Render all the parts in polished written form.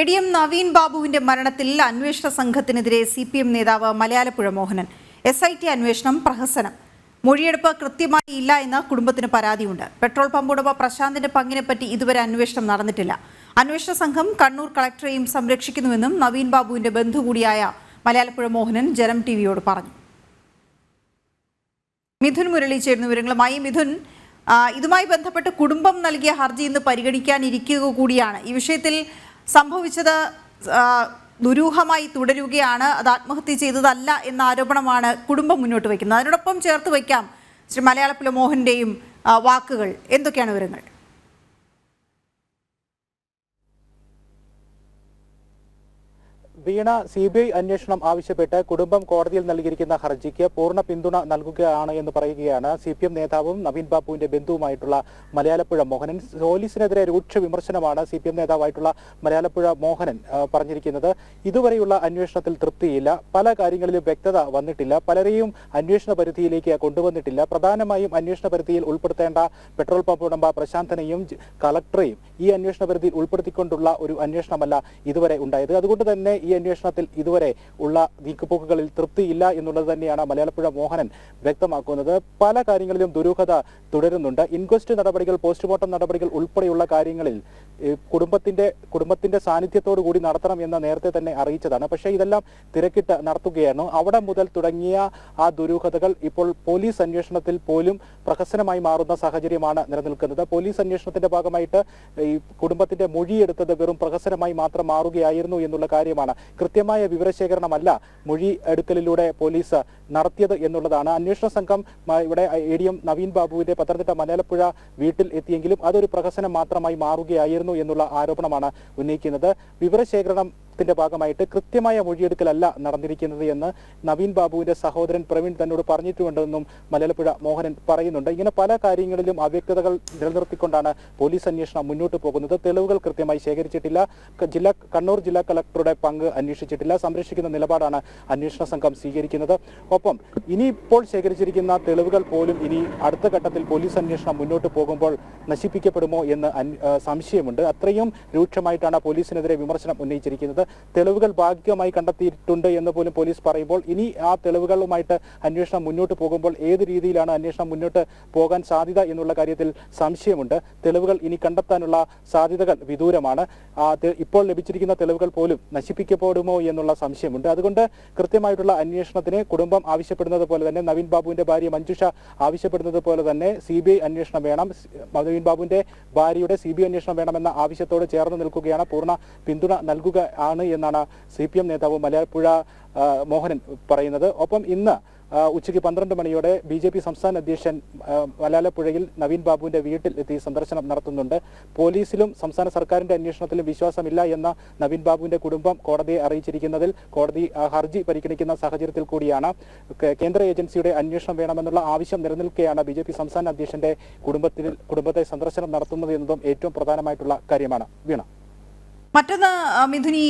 ATM Naveen ബാബുവിന്റെ മരണത്തിൽ അന്വേഷണ സംഘത്തിനെതിരെ സിപിഎം നേതാവ് മലയാലപ്പുഴ മോഹനൻ. എസ്ഐടി അന്വേഷണം പ്രഹസനം. മൊഴിയെടുപ്പ് കൃത്യമായി ഇല്ല എന്ന് കുടുംബത്തിന് പരാതിയുണ്ട്. പെട്രോൾ പമ്പ് ഉടമ പ്രശാന്തിന്റെ പങ്കിനെപ്പറ്റി ഇതുവരെ അന്വേഷണം നടന്നിട്ടില്ല. അന്വേഷണ സംഘം കണ്ണൂർ കളക്ടറെയും സംരക്ഷിക്കുന്നുവെന്നും നവീൻ ബാബുവിന്റെ ബന്ധു കൂടിയായ മലയാലപ്പുഴ മോഹനൻ ജനം ടിവിയോട് പറഞ്ഞു. മിഥുൻ മുരളി ചേരുന്ന വിവരങ്ങളുമായി. മിഥുൻ, ഇതുമായി ബന്ധപ്പെട്ട് കുടുംബം നൽകിയ ഹർജി ഇന്ന് പരിഗണിക്കാനിരിക്കുക കൂടിയാണ്. ഈ വിഷയത്തിൽ സംഭവിച്ചത് ദുരൂഹമായി തുടരുകയാണ്. അത് ആത്മഹത്യ ചെയ്തതല്ല എന്ന ആരോപണമാണ് കുടുംബം മുന്നോട്ട് വയ്ക്കുന്നത്. അതിനോടൊപ്പം ചേർത്ത് വയ്ക്കാം ശ്രീ മലയാളപ്പുഴ മോഹന്റെയും വാക്കുകൾ. എന്തൊക്കെയാണ് വിവരങ്ങൾ? വീണ, സിബിഐ അന്വേഷണം ആവശ്യപ്പെട്ട് കുടുംബം കോടതിയിൽ നൽകിയിരിക്കുന്ന ഹർജിക്ക് പൂർണ്ണ പിന്തുണ നൽകുകയാണ് എന്ന് പറയുകയാണ് സിപിഎം നേതാവും നവീൻ ബാബുവിന്റെ ബന്ധുവുമായിട്ടുള്ള മലയാലപ്പുഴ മോഹനൻ. പോലീസിനെതിരെ രൂക്ഷ വിമർശനമാണ് സിപിഎം നേതാവായിട്ടുള്ള മലയാലപ്പുഴ മോഹനൻ പറഞ്ഞിരിക്കുന്നത്. ഇതുവരെയുള്ള അന്വേഷണത്തിൽ തൃപ്തിയില്ല, പല കാര്യങ്ങളിലും വ്യക്തത വന്നിട്ടില്ല, പലരെയും അന്വേഷണ പരിധിയിലേക്ക് കൊണ്ടുവന്നിട്ടില്ല. പ്രധാനമായും അന്വേഷണ പരിധിയിൽ ഉൾപ്പെടുത്തേണ്ട പെട്രോൾ പമ്പ് ഉടമ പ്രശാന്തനെയും കളക്ടറെയും ഈ അന്വേഷണ പരിധിയിൽ ഉൾപ്പെടുത്തിക്കൊണ്ടുള്ള ഒരു അന്വേഷണമല്ല ഇതുവരെ ഉണ്ടായത്. അതുകൊണ്ട് തന്നെ ഈ അന്വേഷണത്തിൽ ഇതുവരെ ഉള്ള നീക്കുപോക്കുകളിൽ തൃപ്തിയില്ല എന്നുള്ളത് തന്നെയാണ് മലയാളപ്പുഴ മോഹനൻ വ്യക്തമാക്കുന്നത്. പല കാര്യങ്ങളിലും ദുരൂഹത തുടരുന്നുണ്ട്. ഇൻക്വസ്റ്റ് നടപടികൾ, പോസ്റ്റ്മോർട്ടം നടപടികൾ ഉൾപ്പെടെയുള്ള കാര്യങ്ങളിൽ കുടുംബത്തിന്റെ സാന്നിധ്യത്തോടു കൂടി നടത്തണം എന്ന് നേരത്തെ തന്നെ അറിയിച്ചതാണ്. പക്ഷേ ഇതെല്ലാം തിരക്കിട്ട് നടത്തുകയാണ്. അവിടെ മുതൽ തുടങ്ങിയ ആ ദുരൂഹതകൾ ഇപ്പോൾ പോലീസ് അന്വേഷണത്തിൽ പോലും പ്രഹസനമായി മാറുന്ന സാഹചര്യമാണ് നിലനിൽക്കുന്നത്. പോലീസ് അന്വേഷണത്തിന്റെ ഭാഗമായിട്ട് ഈ കുടുംബത്തിന്റെ മൊഴിയെടുത്തത് വെറും പ്രഹസനമായി മാത്രം മാറുകയായിരുന്നു എന്നുള്ള കാര്യമാണ്. കൃത്യമായ വിവരശേഖരണമല്ല മൊഴി എടുക്കലിലൂടെ പോലീസ് നടത്തിയത് എന്നുള്ളതാണ്. അന്വേഷണ സംഘം ഇവിടെ എടിഎം നവീൻ ബാബുവിന്റെ പത്തനംതിട്ട മലയാലപ്പുഴ വീട്ടിൽ എത്തിയെങ്കിലും അതൊരു പ്രഹസനം മാത്രമായി മാറുകയായിരുന്നു എന്നുള്ള ആരോപണമാണ് ഉന്നയിക്കുന്നത്. വിവരശേഖരണത്തിന്റെ ഭാഗമായിട്ട് കൃത്യമായ മൊഴിയെടുക്കലല്ല നടന്നിരിക്കുന്നത് എന്ന് നവീൻ ബാബുവിന്റെ സഹോദരൻ പ്രവീൺ തന്നോട് പറഞ്ഞിട്ടുണ്ടെന്നും മലയാലപ്പുഴ മോഹനൻ പറയുന്നുണ്ട്. ഇങ്ങനെ പല കാര്യങ്ങളിലും അവ്യക്തതകൾ നിലനിർത്തിക്കൊണ്ടാണ് പോലീസ് അന്വേഷണം മുന്നോട്ട് പോകുന്നത്. തെളിവുകൾ കൃത്യമായി ശേഖരിച്ചിട്ടില്ല, കണ്ണൂർ ജില്ലാ കളക്ടറുടെ പങ്ക് അന്വേഷിച്ചിട്ടില്ല, സംരക്ഷിക്കുന്ന നിലപാടാണ് അന്വേഷണ സംഘം സ്വീകരിക്കുന്നത്. ഒപ്പം ഇനിയിപ്പോൾ ശേഖരിച്ചിരിക്കുന്ന തെളിവുകൾ പോലും ഇനി അടുത്ത ഘട്ടത്തിൽ പോലീസ് അന്വേഷണം മുന്നോട്ട് പോകുമ്പോൾ നശിപ്പിക്കപ്പെടുമോ എന്ന് സംശയമുണ്ട്. അത്രയും രൂക്ഷമായിട്ടാണ് പോലീസിനെതിരെ വിമർശനം ഉന്നയിച്ചിരിക്കുന്നത്. തെളിവുകൾ ഭാഗികമായി കണ്ടെത്തിയിട്ടുണ്ട് എന്ന് പോലും പോലീസ് പറയുമ്പോൾ ഇനി ആ തെളിവുകളുമായിട്ട് അന്വേഷണം മുന്നോട്ട് പോകുമ്പോൾ ഏത് രീതിയിലാണ് അന്വേഷണം മുന്നോട്ട് പോകാൻ സാധ്യത എന്നുള്ള കാര്യത്തിൽ സംശയമുണ്ട്. തെളിവുകൾ ഇനി കണ്ടെത്താനുള്ള സാധ്യതകൾ വിദൂരമാണ്. ഇപ്പോൾ ലഭിച്ചിരിക്കുന്ന തെളിവുകൾ പോലും നശിപ്പിക്കപ്പെടുമോ എന്നുള്ള സംശയമുണ്ട്. അതുകൊണ്ട് കൃത്യമായിട്ടുള്ള അന്വേഷണത്തിന് കുടുംബം ആവശ്യപ്പെടുന്നത് പോലെ തന്നെ, നവീൻ ബാബുവിന്റെ ഭാര്യ മഞ്ജുഷ ആവശ്യപ്പെടുന്നത് പോലെ തന്നെ സിബിഐ അന്വേഷണം വേണം, നവീൻ ബാബുവിന്റെ ഭാര്യയുടെ സിബിഐ അന്വേഷണം വേണമെന്ന ആവശ്യത്തോട് ചേർന്ന് നിൽക്കുകയാണ്, പൂർണ്ണ പിന്തുണ നൽകുകയാണ് എന്നാണ് സിപിഎം നേതാവ് മലയാലപ്പുഴ മോഹനൻ പറയുന്നത്. ഒപ്പം ഇന്ന് ഉച്ചയ്ക്ക് 12 മണിയോടെ ബിജെപി സംസ്ഥാന അധ്യക്ഷൻ മലയാലപ്പുഴയിൽ നവീൻ ബാബുവിന്റെ വീട്ടിൽ എത്തി സന്ദർശനം നടത്തുന്നുണ്ട്. പോലീസിലും സംസ്ഥാന സർക്കാരിന്റെ അന്വേഷണത്തിലും വിശ്വാസമില്ല എന്ന നവീൻ ബാബുവിന്റെ കുടുംബം കോടതിയെ അറിയിച്ചിരിക്കുന്നതിൽ കോടതി ഹർജി പരിഗണിക്കുന്ന സാഹചര്യത്തിൽ കൂടിയാണ് കേന്ദ്ര ഏജൻസിയുടെ അന്വേഷണം വേണമെന്നുള്ള ആവശ്യം നിലനിൽക്കെയാണ് ബിജെപി സംസ്ഥാന അധ്യക്ഷന്റെ കുടുംബത്തെ സന്ദർശനം നടത്തുന്നത് എന്നതും ഏറ്റവും പ്രധാനമായിട്ടുള്ള കാര്യമാണ്. വീണ, മറ്റൊന്ന് മിഥുനി,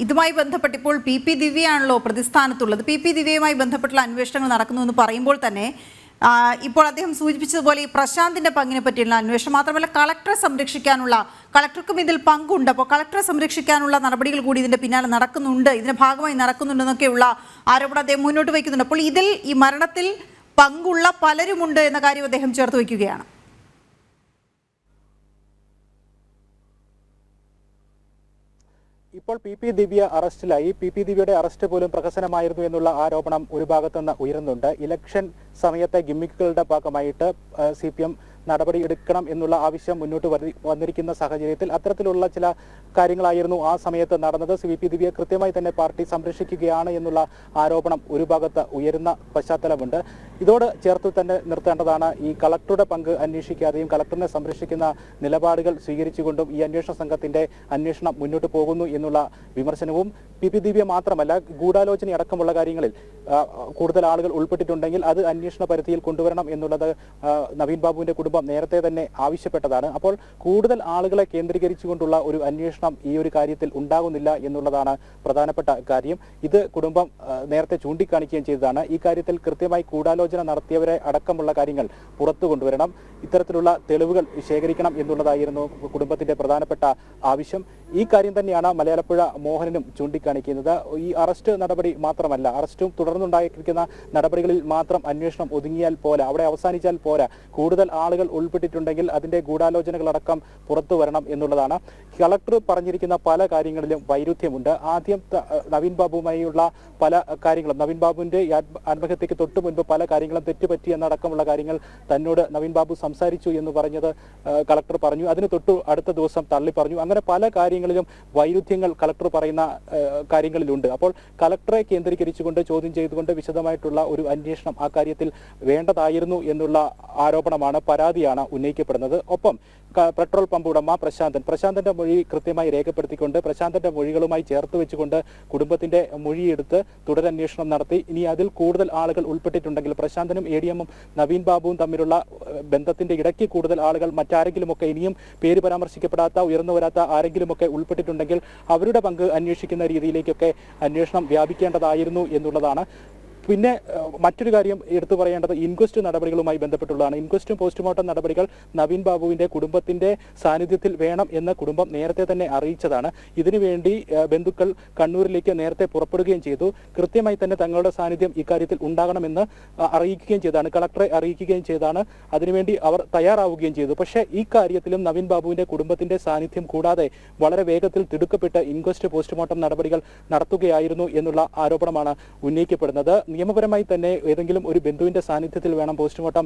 ഇതുമായി ബന്ധപ്പെട്ട് ഇപ്പോൾ പി ദിവ്യയാണല്ലോ പ്രതിസ്ഥാനത്തുള്ളത്. പി ദിവ്യയുമായി ബന്ധപ്പെട്ടുള്ള അന്വേഷണങ്ങൾ നടക്കുന്നു എന്ന് പറയുമ്പോൾ തന്നെ ഇപ്പോൾ അദ്ദേഹം സൂചിപ്പിച്ചതുപോലെ ഈ പ്രശാന്തിന്റെ പങ്കിനെ പറ്റിയുള്ള അന്വേഷണം മാത്രമല്ല, കളക്ടറെ സംരക്ഷിക്കാനുള്ള, കളക്ടർക്കും ഇതിൽ പങ്കുണ്ട്, അപ്പോൾ കളക്ടറെ സംരക്ഷിക്കാനുള്ള നടപടികൾ കൂടി ഇതിന്റെ പിന്നാലെ നടക്കുന്നുണ്ട്, ഇതിന്റെ ഭാഗമായി നടക്കുന്നുണ്ടെന്നൊക്കെയുള്ള ആരോപണം അദ്ദേഹം മുന്നോട്ട് വയ്ക്കുന്നുണ്ട്. അപ്പോൾ ഇതിൽ ഈ മരണത്തിൽ പങ്കുള്ള പലരുമുണ്ട് എന്ന കാര്യം അദ്ദേഹം ചേർത്ത് വയ്ക്കുകയാണ്. ഇപ്പോൾ പി ദിവ്യ അറസ്റ്റിലായി. പി ദിവ്യയുടെ അറസ്റ്റ് പോലും പ്രഹസനമായിരുന്നു എന്നുള്ള ആരോപണം ഒരു ഭാഗത്തുനിന്ന് ഉയരുന്നുണ്ട്. ഇലക്ഷൻ സമയത്തെ ഗിമ്മിക്കുകളുടെ ഭാഗമായിട്ട് സിപിഎം നടപടി എടുക്കണം എന്നുള്ള ആവശ്യം മുന്നോട്ട് വന്നിരിക്കുന്ന സാഹചര്യത്തിൽ അത്തരത്തിലുള്ള ചില കാര്യങ്ങളായിരുന്നു ആ സമയത്ത് നടന്നത്. പി ദിവ്യ കൃത്യമായി തന്നെ പാർട്ടി സംരക്ഷിക്കുകയാണ് എന്നുള്ള ആരോപണം ഒരു ഭാഗത്ത് ഉയരുന്ന പശ്ചാത്തലമുണ്ട്. ഇതോട് ചേർത്ത് തന്നെ നിർത്തേണ്ടതാണ് ഈ കളക്ടറുടെ പങ്ക് അന്വേഷിക്കാതെയും കളക്ടറിനെ സംരക്ഷിക്കുന്ന നിലപാടുകൾ സ്വീകരിച്ചുകൊണ്ടും ഈ അന്വേഷണ സംഘത്തിന്റെ അന്വേഷണം മുന്നോട്ട് പോകുന്നു എന്നുള്ള വിമർശനവും. പി ദിവ്യ മാത്രമല്ല, ഗൂഢാലോചന അടക്കമുള്ള കാര്യങ്ങളിൽ കൂടുതൽ ആളുകൾ ഉൾപ്പെട്ടിട്ടുണ്ടെങ്കിൽ അത് അന്വേഷണ പരിധിയിൽ കൊണ്ടുവരണം എന്നുള്ളത് നവീൻ ബാബുവിന്റെ കുടുംബം നേരത്തെ തന്നെ ആവശ്യപ്പെട്ടതാണ്. അപ്പോൾ കൂടുതൽ ആളുകളെ കേന്ദ്രീകരിച്ചുകൊണ്ടുള്ള ഒരു അന്വേഷണം ഈ ഒരു കാര്യത്തിൽ ഉണ്ടാകുന്നില്ല എന്നുള്ളതാണ് പ്രധാനപ്പെട്ട കാര്യം. ഇത് കുടുംബം നേരത്തെ ചൂണ്ടിക്കാണിക്കുകയും ചെയ്തതാണ്. ഈ കാര്യത്തിൽ കൃത്യമായി ഗൂഢാലോചന നടത്തിയവരെ അടക്കമുള്ള കാര്യങ്ങൾ പുറത്തു കൊണ്ടുവരണം, ഇത്തരത്തിലുള്ള തെളിവുകൾ ശേഖരിക്കണം എന്നുള്ളതായിരുന്നു കുടുംബത്തിന്റെ പ്രധാനപ്പെട്ട ആവശ്യം. ഈ കാര്യം തന്നെയാണ് മലയാലപ്പുഴ മോഹനനും ചൂണ്ടിക്കാണിക്കുന്നത്. ഈ അറസ്റ്റ് നടപടി മാത്രമല്ല, അറസ്റ്റും തുടർന്നുണ്ടായിരിക്കുന്ന നടപടികളിൽ മാത്രം അന്വേഷണം ഒതുങ്ങിയാൽ പോരാ, അവിടെ അവസാനിച്ചാൽ പോരാ, കൂടുതൽ ആളുകൾ ഉൾപ്പെട്ടിട്ടുണ്ടെങ്കിൽ അതിന്റെ ഗൂഢാലോചനകളടക്കം പുറത്തു വരണം എന്നുള്ളതാണ്. കളക്ടർ പറഞ്ഞിരിക്കുന്ന പല കാര്യങ്ങളിലും വൈരുദ്ധ്യമുണ്ട്. ആദ്യം നവീൻ ബാബുവുമായുള്ള പല കാര്യങ്ങളും, നവീൻ ബാബുവിന്റെ ആത്മഹത്യക്ക് തൊട്ടു മുൻപ് പല കാര്യങ്ങളും തെറ്റുപറ്റി എന്നടക്കമുള്ള കാര്യങ്ങൾ തന്നോട് നവീൻ ബാബു സംസാരിച്ചു എന്ന് പറഞ്ഞത് കളക്ടർ പറഞ്ഞു. അതിന് തൊട്ടു അടുത്ത ദിവസം തള്ളി പറഞ്ഞു. അങ്ങനെ പല കാര്യങ്ങളിലും വൈരുദ്ധ്യങ്ങൾ കളക്ടർ പറയുന്ന കാര്യങ്ങളിലുണ്ട്. അപ്പോൾ കളക്ടറെ കേന്ദ്രീകരിച്ചുകൊണ്ട് ചോദ്യം ചെയ്തുകൊണ്ട് വിശദമായിട്ടുള്ള ഒരു അന്വേഷണം ആ കാര്യത്തിൽ വേണ്ടതായിരുന്നു എന്നുള്ള ആരോപണമാണ്, പരാതിയാണ് ഉന്നയിക്കപ്പെടുന്നത്. ഒപ്പം പെട്രോൾ പമ്പ് ഉടമ പ്രശാന്തന്റെ മൊഴി കൃത്യമായി രേഖപ്പെടുത്തിക്കൊണ്ട് പ്രശാന്തന്റെ മൊഴികളുമായി ചേർത്ത് വെച്ചുകൊണ്ട് കുടുംബത്തിന്റെ മൊഴിയെടുത്ത് തുടരന്വേഷണം നടത്തി. ഇനി അതിൽ കൂടുതൽ ആളുകൾ ഉൾപ്പെട്ടിട്ടുണ്ടെങ്കിൽ, പ്രശാന്തനും ADM നവീൻ ബാബുവും തമ്മിലുള്ള ബന്ധത്തിന്റെ ഇടയ്ക്ക് കൂടുതൽ ആളുകൾ മറ്റാരെങ്കിലുമൊക്കെ ഇനിയും പേര് പരാമർശിക്കപ്പെടാത്ത, ഉയർന്നു വരാത്ത ആരെങ്കിലുമൊക്കെ ഉൾപ്പെട്ടിട്ടുണ്ടെങ്കിൽ അവരുടെ പങ്ക് അന്വേഷിക്കുന്ന രീതിയിലേക്കൊക്കെ അന്വേഷണം വ്യാപിക്കേണ്ടതായിരുന്നു എന്നുള്ളതാണ്. പിന്നെ മറ്റൊരു കാര്യം എടുത്തു പറയേണ്ടത് ഇൻക്വസ്റ്റ് നടപടികളുമായി ബന്ധപ്പെട്ടുള്ളതാണ്. ഇൻക്വസ്റ്റും പോസ്റ്റ്മോർട്ടം നടപടികൾ നവീൻ ബാബുവിന്റെ കുടുംബത്തിന്റെ സാന്നിധ്യത്തിൽ വേണം എന്ന് കുടുംബം നേരത്തെ തന്നെ അറിയിച്ചതാണ്. ഇതിനുവേണ്ടി ബന്ധുക്കൾ കണ്ണൂരിലേക്ക് നേരത്തെ പുറപ്പെടുകയും ചെയ്തു. കൃത്യമായി തന്നെ തങ്ങളുടെ സാന്നിധ്യം ഇക്കാര്യത്തിൽ ഉണ്ടാകണമെന്ന് അറിയിക്കുകയും ചെയ്താണ്, കളക്ടറെ അറിയിക്കുകയും ചെയ്താണ്. അതിനുവേണ്ടി അവർ തയ്യാറാവുകയും ചെയ്തു. പക്ഷേ ഈ കാര്യത്തിലും നവീൻ ബാബുവിന്റെ കുടുംബത്തിന്റെ സാന്നിധ്യം കൂടാതെ വളരെ വേഗത്തിൽ തിടുക്കപ്പെട്ട് ഇൻക്വസ്റ്റ് പോസ്റ്റ്മോർട്ടം നടപടികൾ നടത്തുകയായിരുന്നു എന്നുള്ള ആരോപണമാണ് ഉന്നയിക്കപ്പെടുന്നത്. നിയമപരമായി തന്നെ ഏതെങ്കിലും ഒരു ബന്ധുവിന്റെ സാന്നിധ്യത്തിൽ വേണം പോസ്റ്റ്മോർട്ടം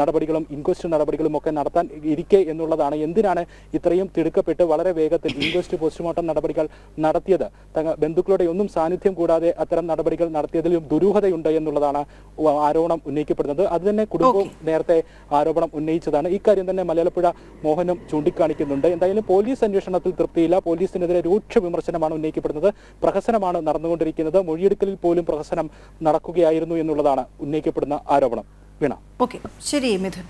നടപടികളും ഇൻക്വസ്റ്റ് നടപടികളും ഒക്കെ നടത്താൻ ഇരിക്കെ എന്നുള്ളതാണ്. എന്തിനാണ് ഇത്രയും തിടുക്കപ്പെട്ട് വളരെ വേഗത്തിൽ ഇൻക്വസ്റ്റ് പോസ്റ്റ്മോർട്ടം നടപടികൾ നടത്തിയത്? ബന്ധുക്കളുടെ ഒന്നും സാന്നിധ്യം കൂടാതെ അത്തരം നടപടികൾ നടത്തിയതിലും ദുരൂഹതയുണ്ട് എന്നുള്ളതാണ് ആരോപണം ഉന്നയിക്കപ്പെടുന്നത്. അത് തന്നെ കുടുംബവും നേരത്തെ ആരോപണം ഉന്നയിച്ചതാണ്. ഇക്കാര്യം തന്നെ മലയാലപ്പുഴ മോഹനും ചൂണ്ടിക്കാണിക്കുന്നുണ്ട്. എന്തായാലും പോലീസ് അന്വേഷണത്തിൽ തൃപ്തിയില്ല. പോലീസിനെതിരെ രൂക്ഷ വിമർശനമാണ് ഉന്നയിക്കപ്പെടുന്നത്. പ്രഹസനമാണ് നടന്നുകൊണ്ടിരിക്കുന്നത്. മൊഴിയെടുക്കലിൽ പോലും പ്രഹസനം നടക്കുകയായിരുന്നു എന്നുള്ളതാണ് ഉന്നയിക്കപ്പെടുന്ന ആരോപണം. വീണ. ഓക്കെ, ശരി മിഥുൻ.